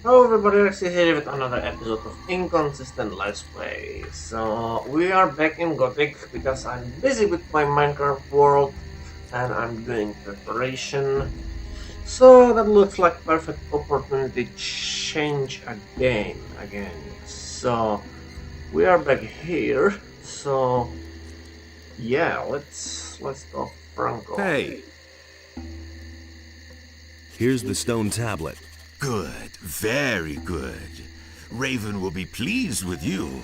Hello everybody, Alexis here with another episode of Inconsistent Let's Play. So we are back in Gothic because I'm busy with my Minecraft world and I'm doing preparation. So that looks like perfect opportunity to change again. So we are back here. So yeah, let's go Franco. Hey, here's the stone tablet. Good, very good. Raven will be pleased with you.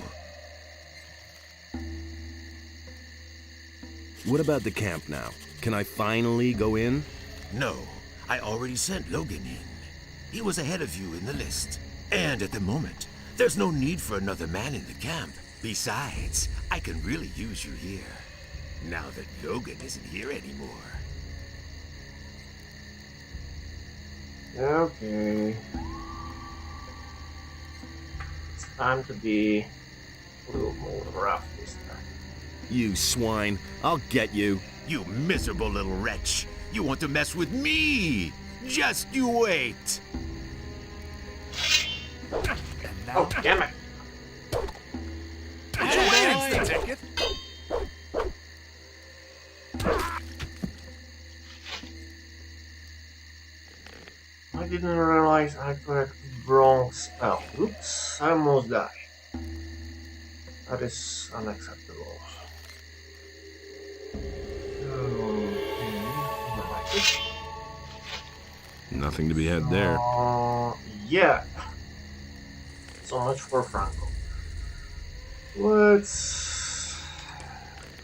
What about the camp now? Can I finally go in? No, I already sent Logan in. He was ahead of you in the list. And at the moment, there's no need for another man in the camp. Besides, I can really use you here, now that Logan isn't here anymore. Okay. It's time to be a little more rough this time. You swine, I'll get you. You miserable little wretch. You want to mess with me? Just you wait. Oh, damn it. Ticket? I didn't realize I corrected the wrong spell. Oops, I almost died. That is unacceptable. Okay, Nothing to be had there. yeah. So much for Franco. Let's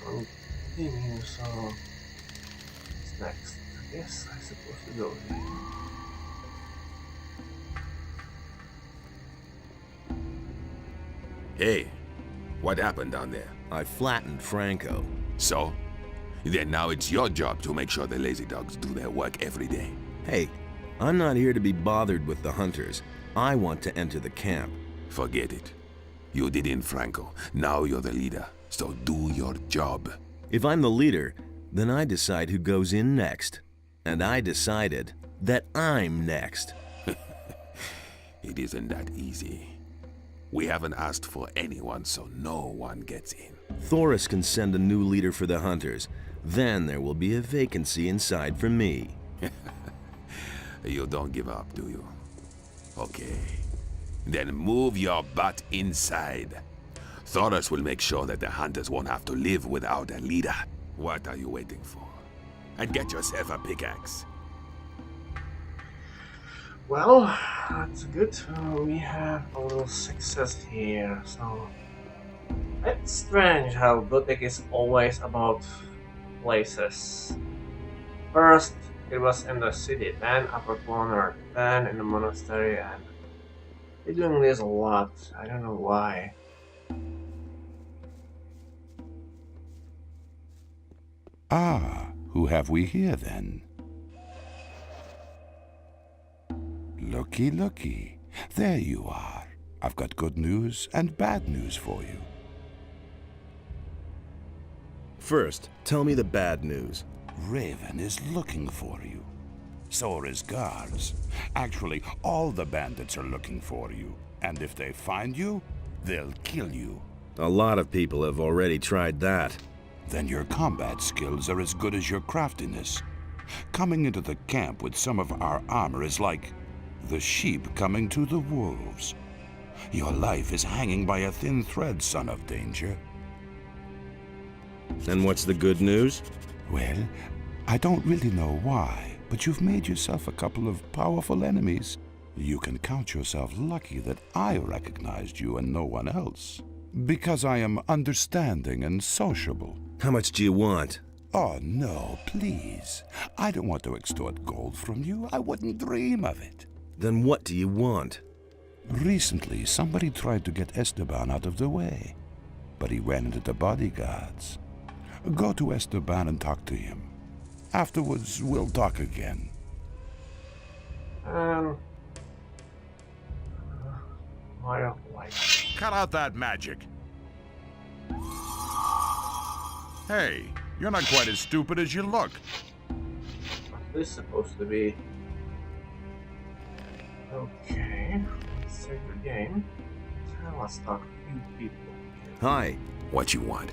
continue. So, what's next? I guess I'm supposed to go here. Hey, what happened down there? I flattened Franco. So? Then now it's your job to make sure the lazy dogs do their work every day. Hey, I'm not here to be bothered with the hunters. I want to enter the camp. Forget it. You did in Franco. Now you're the leader. So do your job. If I'm the leader, then I decide who goes in next. And I decided that I'm next. It isn't that easy. We haven't asked for anyone, so no one gets in. Thoris can send a new leader for the hunters. Then there will be a vacancy inside for me. You don't give up, do you? Okay. Then move your butt inside. Thoris will make sure that the hunters won't have to live without a leader. What are you waiting for? And get yourself a pickaxe. Well, that's good. We have a little success here. So it's strange how Gothic is always about places. First, it was in the city, then upper corner, then in the monastery, and they're doing this a lot. I don't know why. Ah, who have we here then? Looky, looky. There you are. I've got good news and bad news for you. First, tell me the bad news. Raven is looking for you. So are his guards. Actually, all the bandits are looking for you. And if they find you, they'll kill you. A lot of people have already tried that. Then your combat skills are as good as your craftiness. Coming into the camp with some of our armor is like the sheep coming to the wolves. Your life is hanging by a thin thread, son of danger. And what's the good news? Well, I don't really know why, but you've made yourself a couple of powerful enemies. You can count yourself lucky that I recognized you and no one else. Because I am understanding and sociable. How much do you want? Oh, no, please. I don't want to extort gold from you. I wouldn't dream of it. Then what do you want? Recently, somebody tried to get Esteban out of the way, but he ran into the bodyguards. Go to Esteban and talk to him. Afterwards, we'll talk again. I don't like it. Cut out that magic. Hey, you're not quite as stupid as you look. What is this supposed to be? Okay, let's save the game. Let's talk to a few people. Hi. What you want?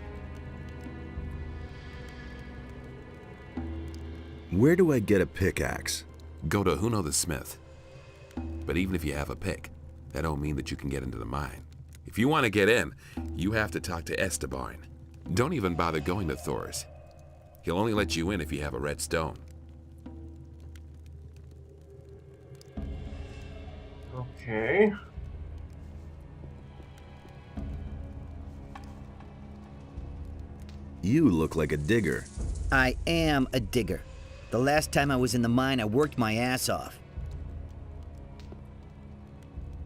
Where do I get a pickaxe? Go to Huno the Smith. But even if you have a pick, that don't mean that you can get into the mine. If you want to get in, you have to talk to Esteban. Don't even bother going to Thor's. He'll only let you in if you have a red stone. Okay. You look like a digger. I am a digger. The last time I was in the mine, I worked my ass off.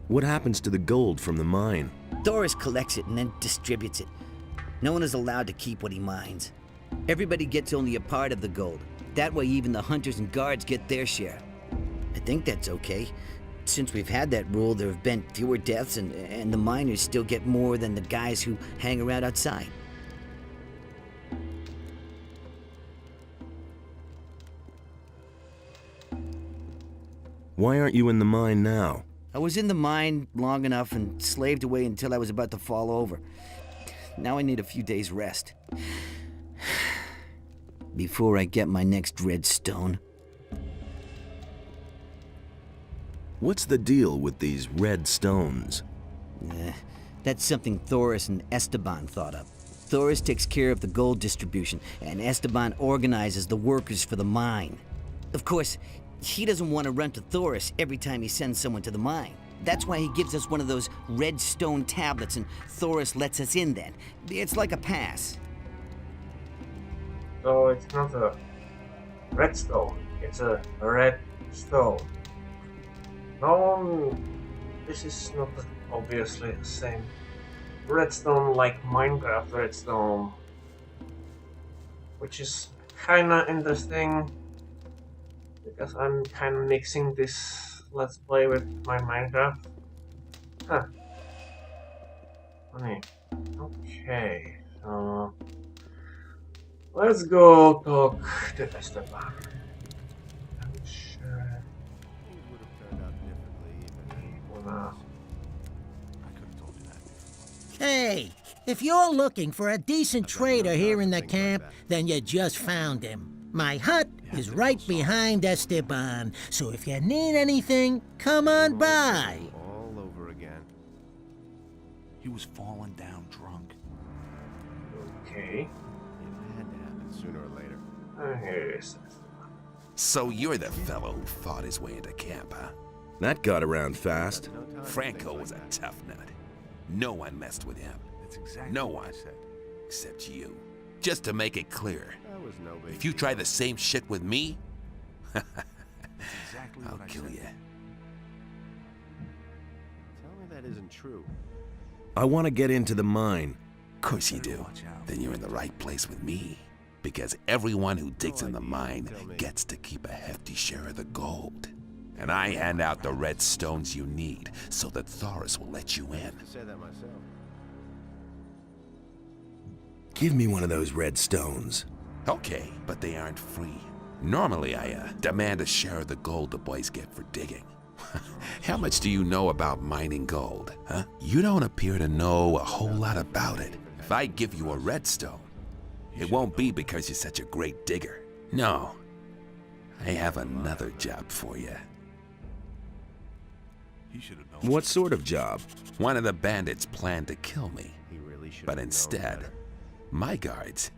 What happens to the gold from the mine? Doris collects it and then distributes it. No one is allowed to keep what he mines. Everybody gets only a part of the gold. That way even the hunters and guards get their share. I think that's okay. Since we've had that rule, there have been fewer deaths and the miners still get more than the guys who hang around outside. Why aren't you in the mine now? I was in the mine long enough and slaved away until I was about to fall over. Now I need a few days rest. Before I get my next red stone. What's the deal with these red stones? That's something Thoris and Esteban thought up. Thoris takes care of the gold distribution, and Esteban organizes the workers for the mine. Of course, he doesn't want to run to Thoris every time he sends someone to the mine. That's why he gives us one of those red stone tablets and Thoris lets us in then. It's like a pass. So it's not a redstone, it's a red stone. No, this is not obviously the same redstone like Minecraft redstone, which is kinda interesting because I'm kinda mixing this let's play with my Minecraft. Huh. Funny. Okay, so let's go talk to Esteban. Hey, if you're looking for a decent trader here in the camp, then you just found him. My hut is right behind Esteban, so if you need anything, come on by. All over again. He was falling down drunk. Okay. It had to happen sooner or later. Here it is. So you're the fellow who fought his way into camp, huh? That got around fast. Franco was a tough nut. No one messed with him. That's exactly No what I one. said. Except you. Just to make it clear, That was no big if you try the same shit with me, exactly I'll what I kill said. you. Tell me that isn't true. I want to get into the mine. Of course you do. Watch out. Then you're in the right place with me. Because everyone who digs in the mine gets to keep a hefty share of the gold. And I hand out the red stones you need so that Thoris will let you in. I said that myself. Give me one of those red stones. Okay, but they aren't free. Normally, I demand a share of the gold the boys get for digging. How much do you know about mining gold, huh? You don't appear to know a whole lot about it. If I give you a redstone, it won't be because you're such a great digger. No, I have another job for you. He should have known. What sort of job? One of the bandits planned to kill me, He really should but have known instead, better. my guards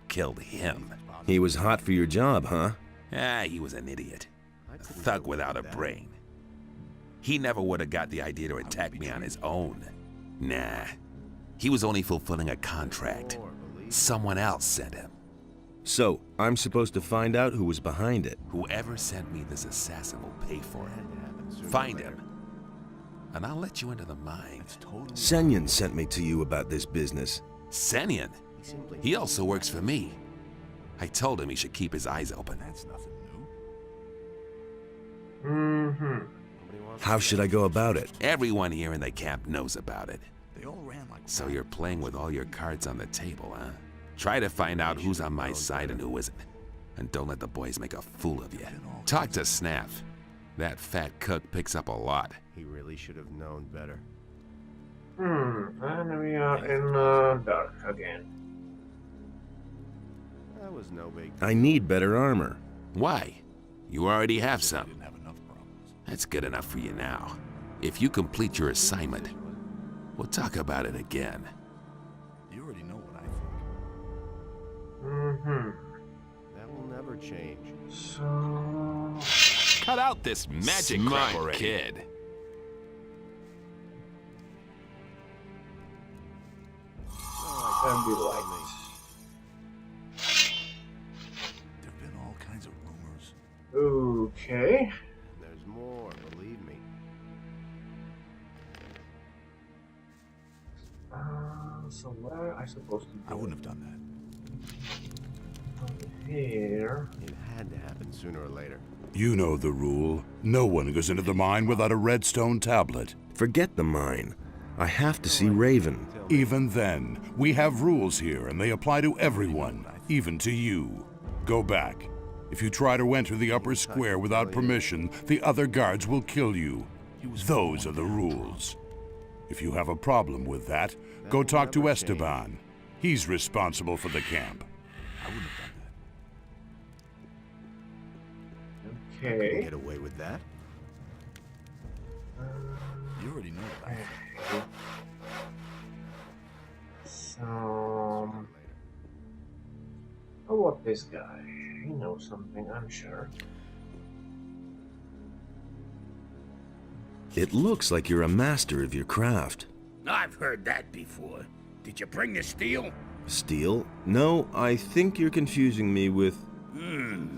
killed him. He was hot for your job, huh? He was an idiot. A thug without a brain. He never would have got the idea to attack me on his own. Nah, he was only fulfilling a contract. Someone else sent him. So, I'm supposed to find out who was behind it. Whoever sent me this assassin will pay for it. Find him, and I'll let you into the mine. Senyan sent me to you about this business. Senyan? He also works for me. I told him he should keep his eyes open. That's nothing new. Mm-hmm. Nobody wants How should I go about it? Everyone here in the camp knows about it. They all ran like So you're playing with all your cards on the table, huh? Try to find out who's on my side and who isn't. And don't let the boys make a fool of you. Talk to Snaff. That fat cuck picks up a lot. He really should have known better. And we are in dark again. That was no big I need better armor. Why? You already have I some. didn't have enough problems. That's good enough for you now. If you complete your assignment, we'll talk about it again. You already know what I think. That will never change. So... Cut out this magic crap already. Kid. Can be like... There've been all kinds of rumors. Okay. There's more, believe me. So where am I supposed to go? I wouldn't have done Over here. It had to happen sooner or later. You know the rule. No one goes into the mine without a redstone tablet. Forget the mine. I have to see Raven. Even then, we have rules here, and they apply to everyone, even to you. Go back. If you try to enter the upper square without permission, the other guards will kill you. Those are the rules. If you have a problem with that, go talk to Esteban. He's responsible for the camp. that. I wouldn't have done Couldn't Okay. get away with that. that. You already know what I think. So... How about this guy? He knows something, I'm sure. It looks like you're a master of your craft. I've heard that before. Did you bring the steel? Steel? No, I think you're confusing me with...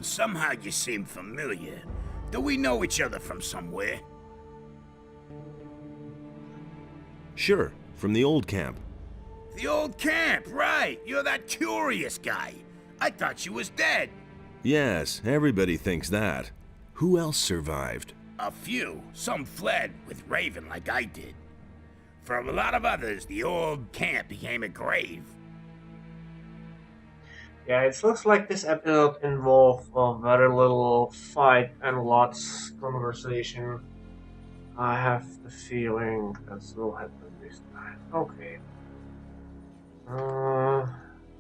Somehow you seem familiar. Do we know each other from somewhere? Sure, from the old camp. The old camp, right. You're that curious guy. I thought you was dead. Yes, everybody thinks that. Who else survived? A few. Some fled with Raven like I did. For a lot of others, the old camp became a grave. Yeah, it looks like this episode involved a very little fight and lots conversation. I have the feeling that will happen this time. Okay.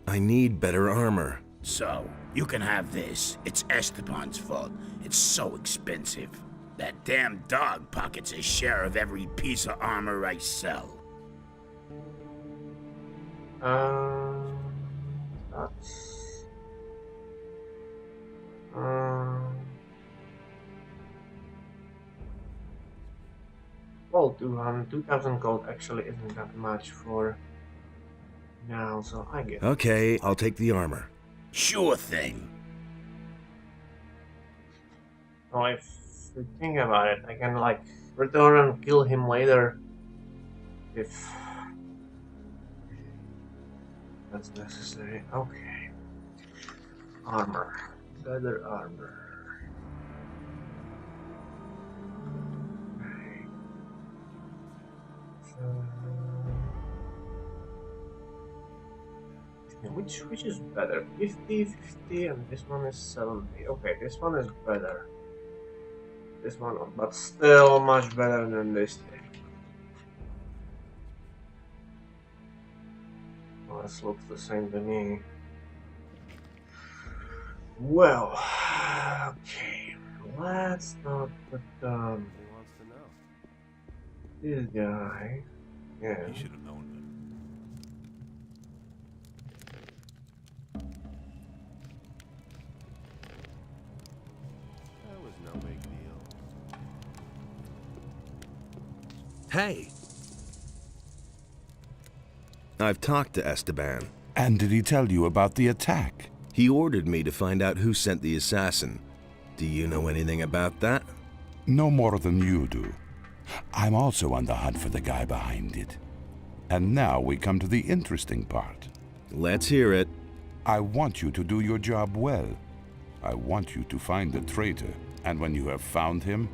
I need better armor. So, you can have this. It's Esteban's fault. It's so expensive. That damn dog pockets a share of every piece of armor I sell. That's... Well, 2,000 gold actually isn't that much for now, so I get it. Okay, I'll take the armor. Sure thing. So if you think about it, I can like return and kill him later if that's necessary. Okay. Armor. Better armor. Okay. So, which is better? 50, 50, and this one is 70. Okay, this one is better. This one, but still much better than this thing. Well, this looks the same to me. Well, okay, let's start with He wants to know. this guy. Yeah. He should have known better. That was no big deal. Hey! I've talked to Esteban. And did he tell you about the attack? He ordered me to find out who sent the assassin. Do you know anything about that? No more than you do. I'm also on the hunt for the guy behind it. And now we come to the interesting part. Let's hear it. I want you to do your job well. I want you to find the traitor, and when you have found him,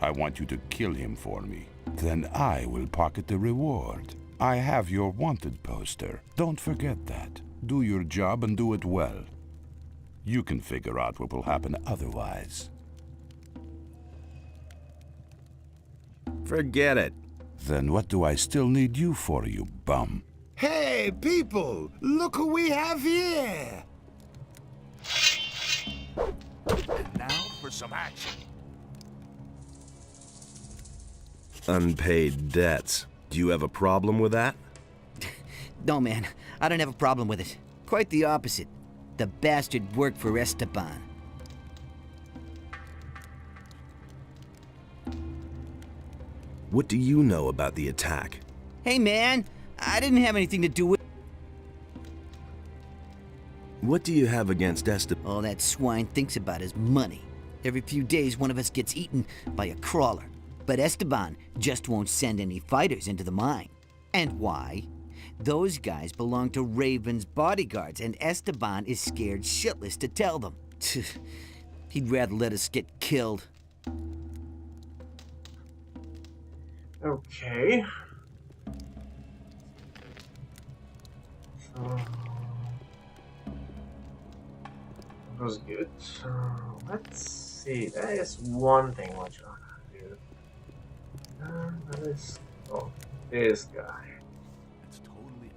I want you to kill him for me. Then I will pocket the reward. I have your wanted poster. Don't forget that. Do your job and do it well. You can figure out what will happen otherwise. Forget it. Then what do I still need you for, you bum? Hey, people! Look who we have here! And now for some action. Unpaid debts. Do you have a problem with that? No, man, I don't have a problem with it. Quite the opposite. The bastard worked for Esteban. What do you know about the attack? Hey, man, I didn't have anything to do with... What do you have against Esteban? All that swine thinks about is money. Every few days, one of us gets eaten by a crawler. But Esteban just won't send any fighters into the mine. And why? Those guys belong to Raven's bodyguards, and Esteban is scared shitless to tell them. He'd rather let us get killed. Okay. So that was good. Let's see. That is one thing which I can do. That is this guy. It's totally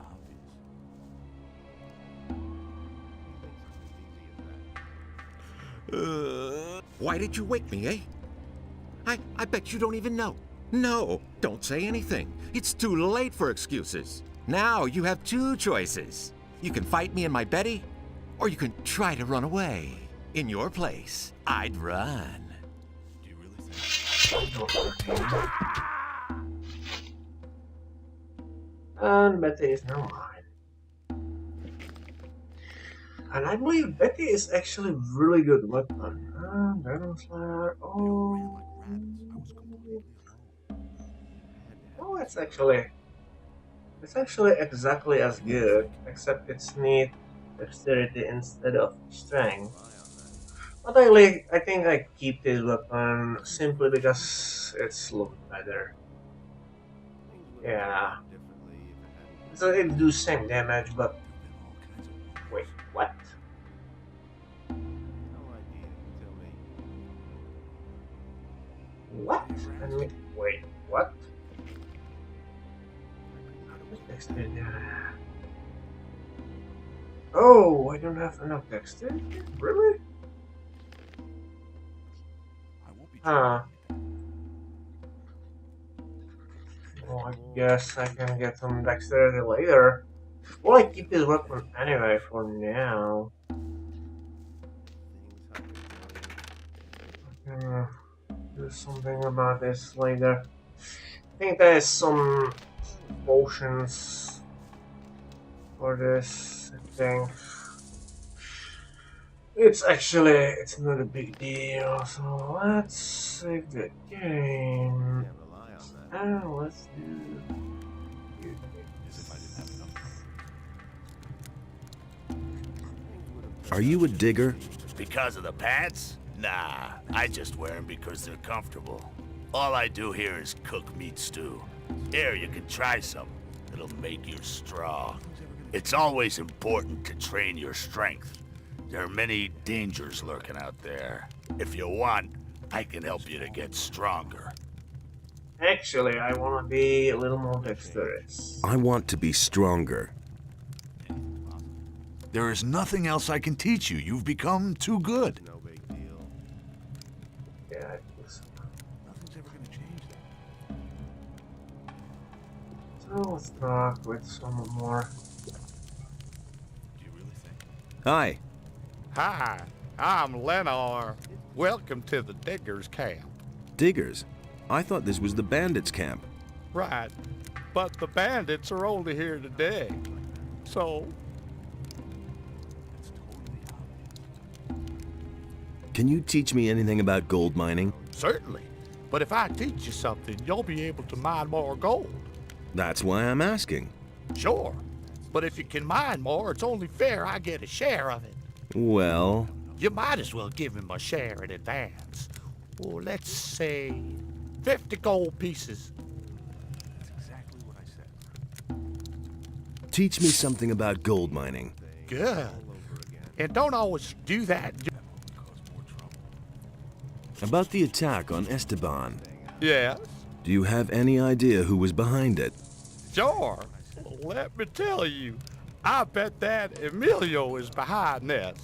obvious. Why did you wake me, eh? I bet you don't even know. No, don't say anything. It's too late for excuses. Now you have two choices. You can fight me in my Betty, or you can try to run away. In your place, I'd run. Do you really think? And Betty is now mine. And I believe Betty is actually a really good weapon. Dragon Slayer. Oh. Oh, it's actually exactly as good, except it's need dexterity instead of strength. But I think I keep this weapon simply because it's look better. Yeah. So it do same damage, but wait, what? What? Wait, what? Oh, I don't have enough dexterity? Really? Huh. Well, I guess I can get some dexterity later. Well, I keep this weapon anyway for now. I can do something about this later. I think there is some potions for this, I think. It's not a big deal, so let's save the game. And let's do Are you a digger? Because of the pants? Nah, I just wear them because they're comfortable. All I do here is cook meat stew. Here, you can try some. It'll make you strong. It's always important to train your strength. There are many dangers lurking out there. If you want, I can help you to get stronger. Actually, I want to be a little more dexterous. I want to be stronger. There is nothing else I can teach you. You've become too good. No big deal. Yeah, I think so. Nothing's ever gonna change that. So let's talk with some more. Do you really think? Hi. Hi, I'm Lennar. Welcome to the Diggers Camp. Diggers? I thought this was the bandits' camp. Right, but the bandits are only here today. So, It's totally obvious. Can you teach me anything about gold mining? certainly. But if I teach you something, you'll be able to mine more gold. That's why I'm asking. Sure. But if you can mine more, it's only fair I get a share of it. Well, You might as well give him a share in advance. Well, let's say 50 gold pieces. That's exactly what I said. teach me something about gold mining. Good. And don't always do that. About the attack on Esteban. Yes. Do you have any idea who was behind it? Sure. Let me tell you, I bet that Emilio is behind this.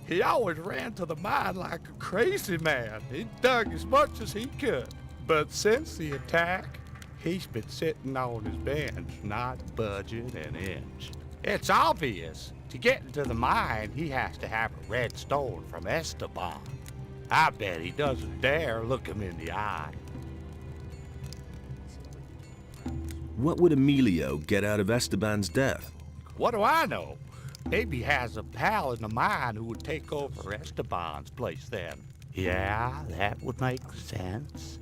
He always ran to the mine like a crazy man. He dug as much as he could. But since the attack, he's been sitting on his bench, not budging an inch. It's obvious. To get into the mine, he has to have a red stone from Esteban. I bet he doesn't dare look him in the eye. What would Emilio get out of Esteban's death? What do I know? Maybe he has a pal in the mine who would take over Esteban's place then. Yeah, that would make sense.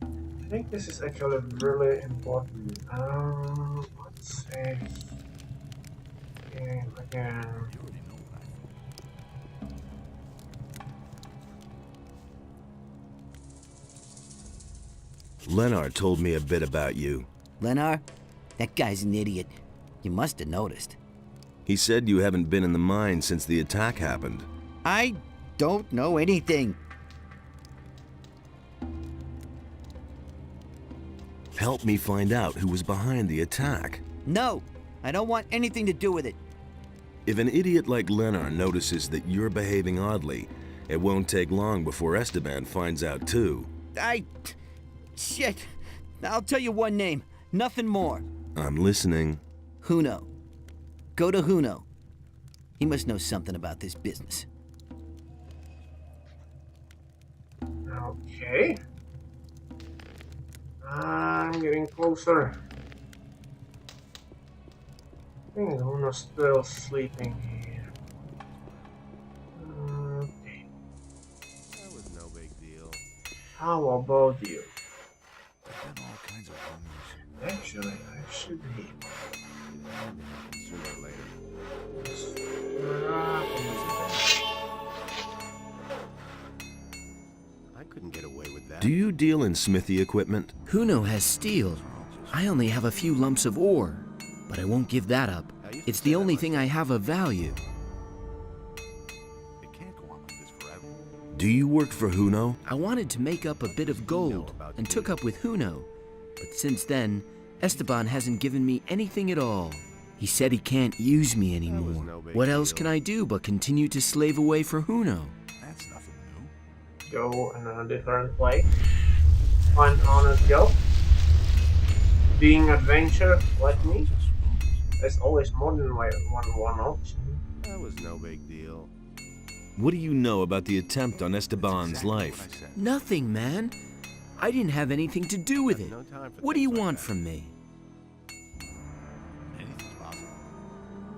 I think this is actually really important. Let's say again. Lenar told me a bit about you. Lenar? That guy's an idiot. You must have noticed. He said you haven't been in the mine since the attack happened. I don't know anything. Help me find out who was behind the attack. No, I don't want anything to do with it. If an idiot like Lenar notices that you're behaving oddly, it won't take long before Esteban finds out too. Shit. I'll tell you one name. Nothing more. I'm listening. Juno. Go to Juno. He must know something about this business. Okay. I'm getting closer. I think Luna's still sleeping here. Okay. That was no big deal. How about you? There's been all kinds of rumors. Actually, I should be. Sooner or later. I couldn't get away with that. Do you deal in smithy equipment? Juno has steel. I only have a few lumps of ore, but I won't give that up. It's the only thing I have of value. It can't go on like this forever. Do you work for Juno? I wanted to make up a bit of gold and took up with Juno, but since then, Esteban hasn't given me anything at all. He said he can't use me anymore. What else can I do but continue to slave away for Juno? That's nothing new. Go in a different way. Find honest job. Being adventure like me. There's always more than one option. That was no big deal. What do you know about the attempt on Esteban's life? Nothing, man. I didn't have anything to do with it. No time for What do you things like want that. from me? Anything's possible.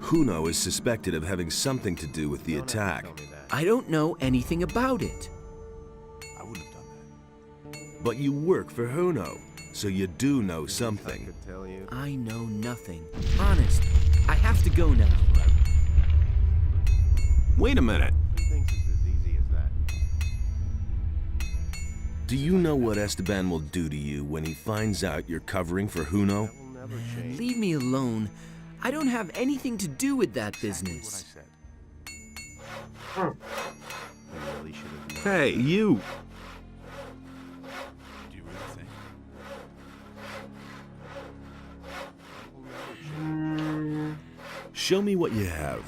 Juno is suspected of having something to do with the You don't have attack. to tell me that. I don't know anything about it. I wouldn't have done that. But you work for Juno, so you do know I something. could tell you. I know nothing. Honest, I have to go now. Wait a minute. Who thinks it's as easy as that? Do you know what Esteban will do to you when he finds out you're covering for Juno? That will never change. Leave me alone. I don't have anything to do with that business. I really should have known. Hey, you! Do you really think? Show me what you have.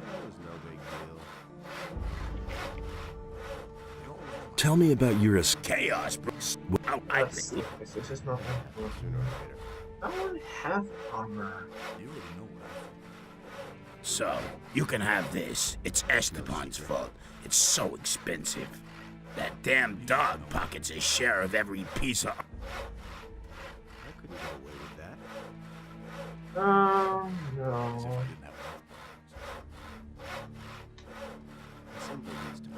That was no big deal. Tell me about your Chaos, bro. This is not important. Sooner or later. I don't have armor. You already know what I think. So, you can have this. It's Esteban's fault. It's so expensive. That damn dog pockets a share of every piece of... I couldn't get away with that. No. Something needs to be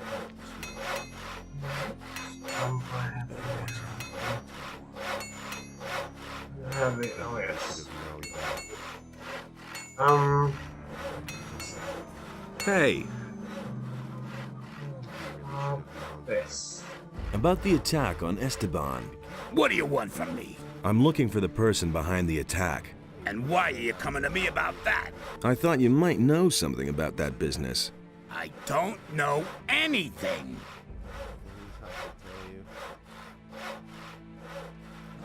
I have it. Oh should yes. have known that. Hey, This. about the attack on Esteban. What do you want from me? I'm looking for the person behind the attack. And why are you coming to me about that? I thought you might know something about that business. I don't know anything.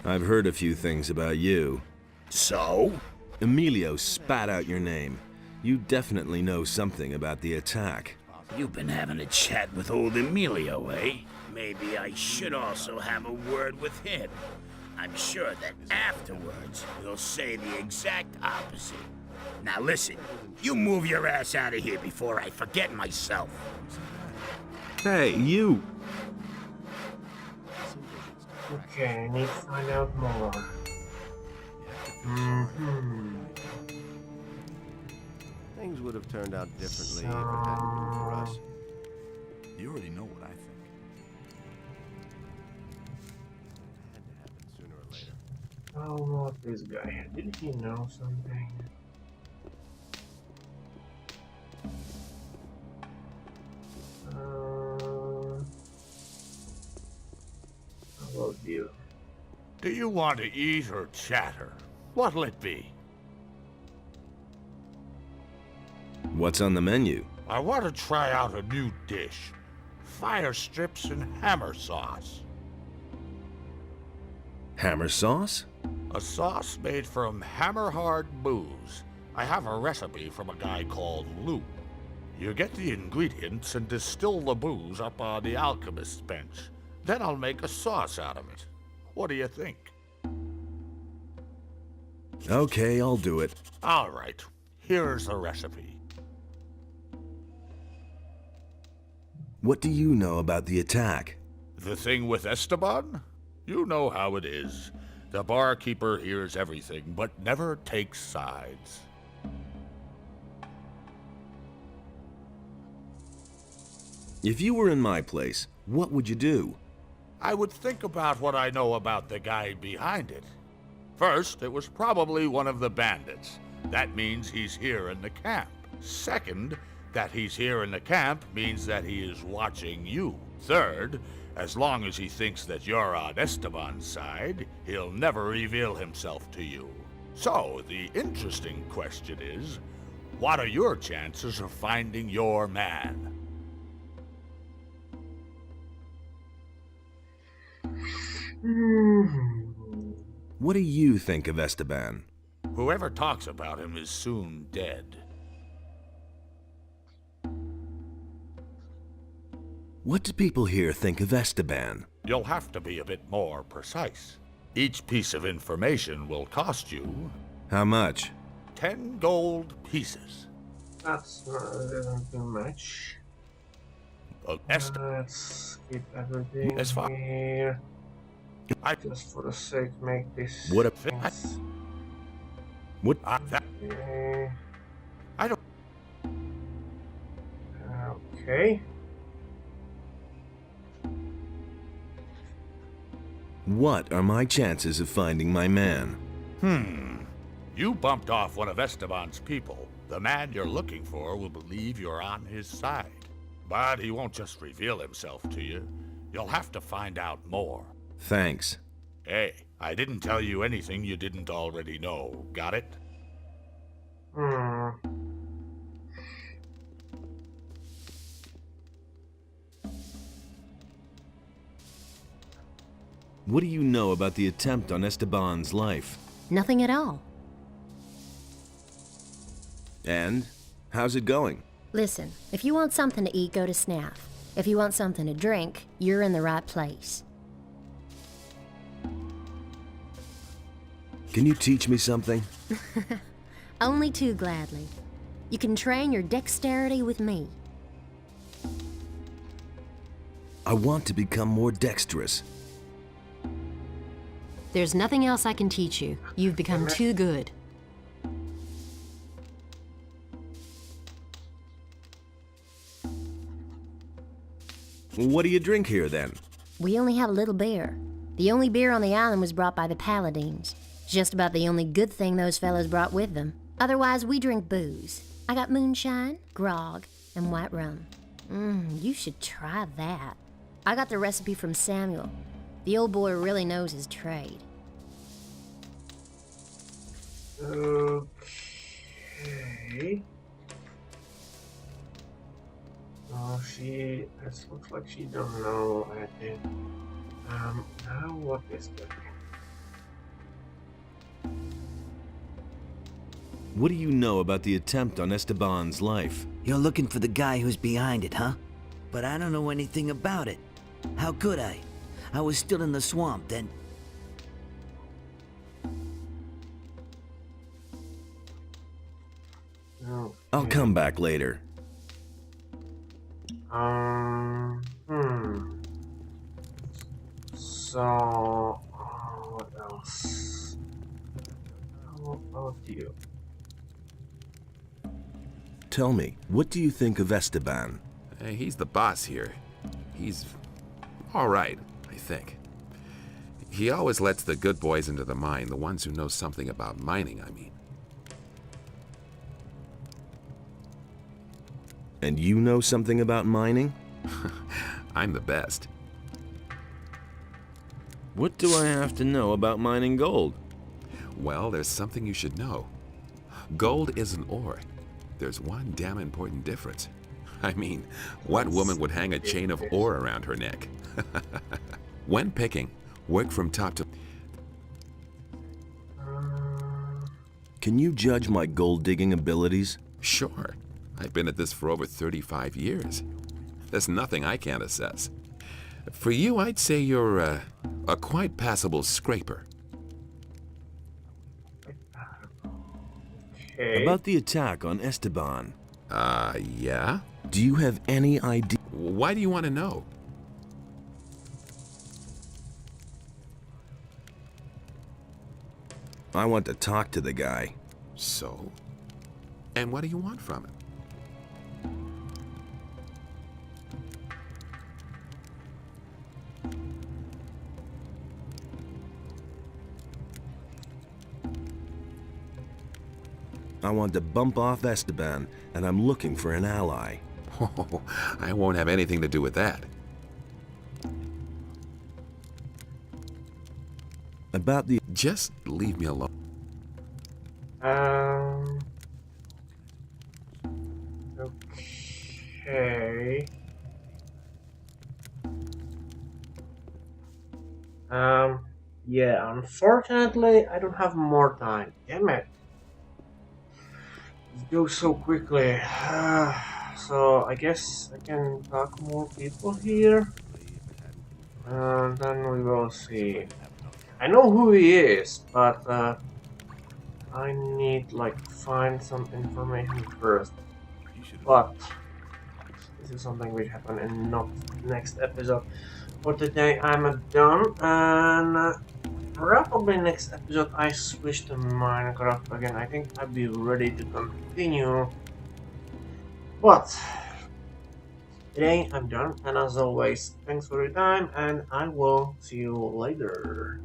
I've heard a few things about you. So? Emilio spat out your name. You definitely know something about the attack. You've been having a chat with old Emilio, eh? Maybe I should also have a word with him. I'm sure that afterwards he'll say the exact opposite. Now listen, you move your ass out of here before I forget myself. Hey, you! Okay, I need to find out more. Things would have turned out differently if it hadn't been for us. You already know what I think. It had to happen sooner or later. How about this guy? Did he know something? How about you? Do you want to eat or chatter? What'll it be? What's on the menu? I want to try out a new dish. Fire strips and hammer sauce. Hammer sauce? A sauce made from hammer-hard booze. I have a recipe from a guy called Lou. You get the ingredients and distill the booze up on the alchemist's bench. Then I'll make a sauce out of it. What do you think? Okay, I'll do it. All right. Here's the recipe. What do you know about the attack? The thing with Esteban? You know how it is. The barkeeper hears everything, but never takes sides. If you were in my place, what would you do? I would think about what I know about the guy behind it. First, it was probably one of the bandits. That means he's here in the camp. Second, that he's here in the camp means that he is watching you. Third, as long as he thinks that you're on Esteban's side, he'll never reveal himself to you. So, the interesting question is, what are your chances of finding your man? What do you think of Esteban? Whoever talks about him is soon dead. What do people here think of Esteban? You'll have to be a bit more precise. Each piece of information will cost you... How much? 10 gold pieces. That's not isn't too much. Let's keep everything here. Just for the sake, make this. What a things. What? Okay. I don't. Okay. What are my chances of finding my man? You bumped off one of Esteban's people. The man you're looking for will believe you're on his side. But he won't just reveal himself to you. You'll have to find out more. Thanks. Hey, I didn't tell you anything you didn't already know. Got it? What do you know about the attempt on Esteban's life? Nothing at all. And? How's it going? Listen, if you want something to eat, go to Snaff. If you want something to drink, you're in the right place. Can you teach me something? Only too gladly. You can train your dexterity with me. I want to become more dexterous. There's nothing else I can teach you. You've become too good. What do you drink here, then? We only have a little beer. The only beer on the island was brought by the Paladines. Just about the only good thing those fellows brought with them. Otherwise, we drink booze. I got moonshine, grog, and white rum. You should try that. I got the recipe from Samuel. The old boy really knows his trade. Okay. Oh, it looks like she don't know anything. Now what is that? What do you know about the attempt on Esteban's life? You're looking for the guy who's behind it, huh? But I don't know anything about it. How could I? I was still in the swamp then. No. I'll come back later. So, what else? How about you? Tell me, what do you think of Esteban? He's the boss here. He's all right, I think. He always lets the good boys into the mine, the ones who know something about mining, I mean. And you know something about mining? I'm the best. What do I have to know about mining gold? Well, there's something you should know. Gold isn't ore. There's one damn important difference. I mean, what woman would hang a chain of ore around her neck? When picking, work from top to... Can you judge my gold digging abilities? Sure. I've been at this for over 35 years. There's nothing I can't assess. For you, I'd say you're a quite passable scraper. Okay. About the attack on Esteban. Yeah? Do you have any idea? Why do you want to know? I want to talk to the guy. So? And what do you want from him? I want to bump off Esteban, and I'm looking for an ally. Oh, I won't have anything to do with that. About the... Just leave me alone. Okay. Yeah, unfortunately, I don't have more time. Damn it. It goes so quickly. So, I guess I can talk more people here. And then we will see. I know who he is, but I need like find some information first. But this is something which happen in not next episode. For today I'm done, and probably next episode I switch to Minecraft again. I think I'll be ready to continue. But today I'm done, and as always, thanks for your time, and I will see you later.